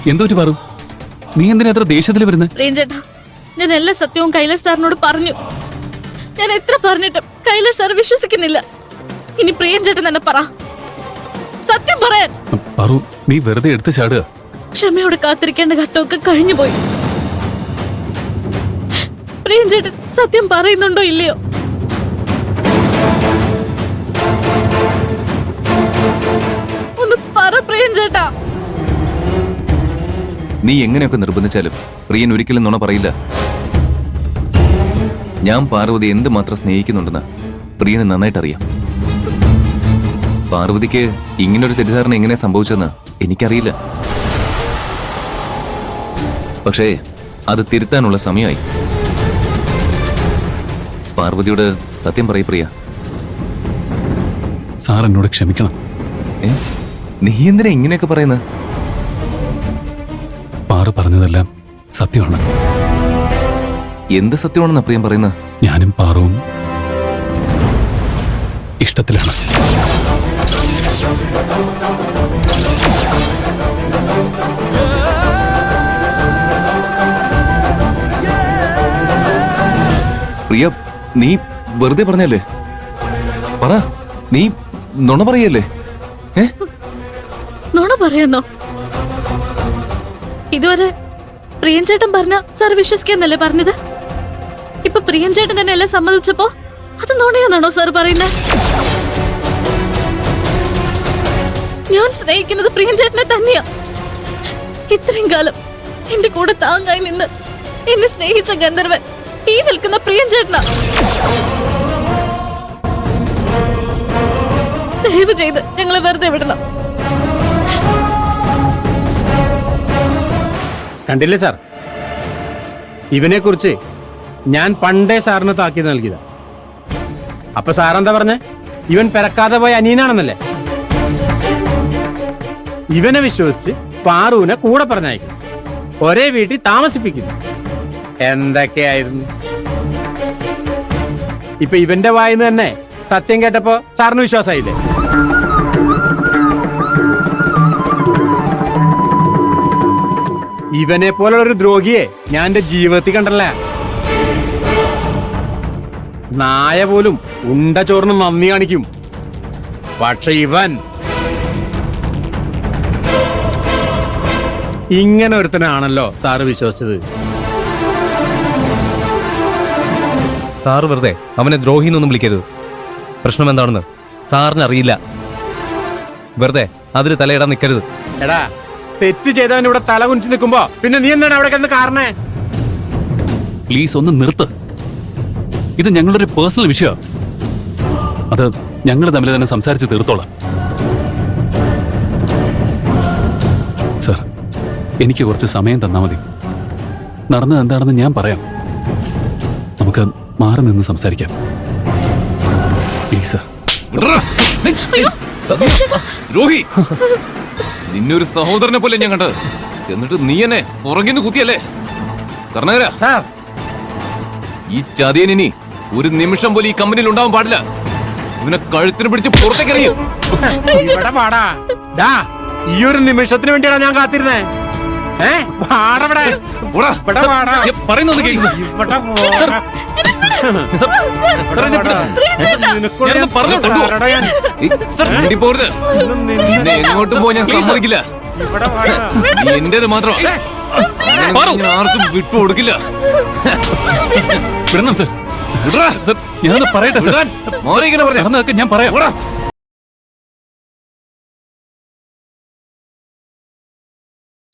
എന്തോ പറ, നീ എന്തിനാ എത്ര ദേഷ്യത്തിൽ വരുന്നത്? പ്രിയഞ്ചേട്ടാ, ഞാൻ എല്ലാ സത്യവും കൈലാഷ് സാറിനോട് പറഞ്ഞു. ഞാൻ എത്ര പറഞ്ഞിട്ടും കൈലാഷ് സാർ വിശ്വസിക്കുന്നില്ല. ഇനി പ്രിയഞ്ചേട്ടൻ തന്നെ പറ, സത്യം പറയാൻ. പറു, നീ വെറുതെ എടുത്ത് ചാടുക. ക്ഷമയോടെ കാത്തിരിക്കേണ്ട ഘട്ടമൊക്കെ കഴിഞ്ഞു പോയി. പ്രിയഞ്ചേട്ടൻ സത്യം പറയുന്നുണ്ടോ ഇല്ലയോ? ഒന്ന് പറ പ്രിയഞ്ചേട്ടാ. നീ എങ്ങനെയൊക്കെ നിർബന്ധിച്ചാലും പ്രിയൻ ഒരിക്കലും നുണ പറയില്ല. ഞാൻ പാർവതി എന്തുമാത്രം സ്നേഹിക്കുന്നുണ്ടെന്ന് പ്രിയന് നന്നായിട്ട് അറിയാം. പാർവതിക്ക് ഇങ്ങനൊരു തെറ്റിദ്ധാരണ എങ്ങനെ സംഭവിച്ചെന്ന് എനിക്കറിയില്ല. പക്ഷേ അത് തിരുത്താനുള്ള സമയമായി. പാർവതിയോട് സത്യം പറയ് പ്രിയ. സാർ എന്നോട് ക്ഷമിക്കണം. നീ എന്തിനാ ഇങ്ങനെയൊക്കെ പറയുന്നത്? പാറു പറഞ്ഞതെല്ലാം സത്യമാണ്. എന്ത് സത്യമാണെന്നാ പ്രിയം പറയുന്നത്? ഞാനും പാറുവും ഇഷ്ടത്തിലാണ്. പ്രിയ, നീ വെറുതെ പറഞ്ഞല്ലേ? പറ, നീ നുണ പറയല്ലേ? നുണ പറയാന്നോ? ഇതുവരെ പ്രിയഞ്ചേട്ടൻ പറഞ്ഞ സാർ വിശ്വസിക്കാന്നല്ലേ പറഞ്ഞത്? ഇപ്പൊ പ്രിയഞ്ചേട്ടൻ തന്നെ എല്ലാം സമ്മതിച്ചപ്പോ അത് നുണയാന്നാണോ സാർ പറയുന്നത്? ഞാൻ സ്നേഹിക്കുന്നത് പ്രിയഞ്ചേട്ടനെ തന്നെയാ. ഇത്രയും കാലം എന്റെ കൂടെ താങ്ങായി നിന്ന് എന്നെ സ്നേഹിച്ച ഗന്ധർവൻ ഈ നിൽക്കുന്ന പ്രിയഞ്ചേട്ടനാ. ദയവ് ചെയ്ത് ഞങ്ങളെ വെറുതെ വിടണം. കണ്ടില്ലേ സാർ, ഇവനെ കുറിച്ച് ഞാൻ പണ്ടേ സാറിന് താക്കീത് നൽകിയതാ. അപ്പൊ സാറെന്താ പറഞ്ഞേ? ഇവൻ പിറക്കാതെ പോയ അനിയനാണെന്നല്ലേ? ഇവനെ വിശ്വസിച്ച് പാറുവിനെ കൂടെ പറഞ്ഞയക്കുന്നു, ഒരേ വീട്ടിൽ താമസിപ്പിക്കുന്നു. എന്തൊക്കെയായിരുന്നു? ഇപ്പൊ ഇവന്റെ വായിന്ന് തന്നെ സത്യം കേട്ടപ്പോ സാറിന് വിശ്വാസമായില്ലേ? ഇവനെ പോലുള്ള ഒരു ദ്രോഹിയെ ഞാൻ എന്റെ ജീവിതത്തിൽ കണ്ടല്ല. നായ പോലും ഉണ്ട ചോറിന് നന്ദി കാണിക്കും. പക്ഷെ ഇവൻ ഇങ്ങനെ ഒരുത്തനാണല്ലോ സാറ് വിശ്വസിച്ചത്. സാറ് വെറുതെ അവനെ ദ്രോഹിന്നൊന്നും വിളിക്കരുത്. പ്രശ്നം എന്താണെന്ന് സാറിന് അറിയില്ല. വെറുതെ അതിൽ തലയിടാൻ നിൽക്കരുത്. എടാ, തെറ്റ് ചെയ്തവൻ ഇവിടെ തല കുനിച്ച് നിൽക്കുമ്പോ പിന്നെ നീ എന്താണ് അവിടെ കിടന്ന് കാരണേ? പ്ലീസ് ഒന്ന് നിർത്ത്. ഇത് ഞങ്ങളുടെ ഒരു പേഴ്സണൽ വിഷയമാണ്. അത് ഞങ്ങൾ തമ്മിൽ തന്നെ സംസാരിച്ച് തീർത്തോളാം. സർ, എനിക്ക് കുറച്ച് സമയം തന്നാൽ മതി. നടന്നത് എന്താണെന്ന് ഞാൻ പറയാം. നമുക്ക് മാറി നിന്ന് സംസാരിക്കാം. Please sir. ദ്രോഹി, നിന്നൊരു സഹോദരനെ പോലെ ഞാൻ കണ്ടത്. എന്നിട്ട് നീ എന്നെ പുറകിന്ന് കുത്തിയല്ലേ? കർണകര സാർ, ഈ ചതിയൻ ഇനി ഒരു നിമിഷം പോലും ഈ കമ്പനിയിൽ ഉണ്ടാവാൻ പാടില്ല. ഇവനെ കഴുത്തിന് പിടിച്ച് പുറത്തേക്ക് എറിയും. ഇവിടെ പാടാ. ഡാ, ഈ ഒരു നിമിഷത്തിന് വേണ്ടിയാണ് ഞാൻ കാത്തിരുന്നേ. എങ്ങോട്ടും പോയി ഞാൻ സമ്മതിക്കില്ല. എന്റേത് മാത്രം ആർക്കും വിട്ടു കൊടുക്കില്ല. വിടണം സർ. ഞാൻ പറയട്ടെ സർ. ഞാൻ പറയാം.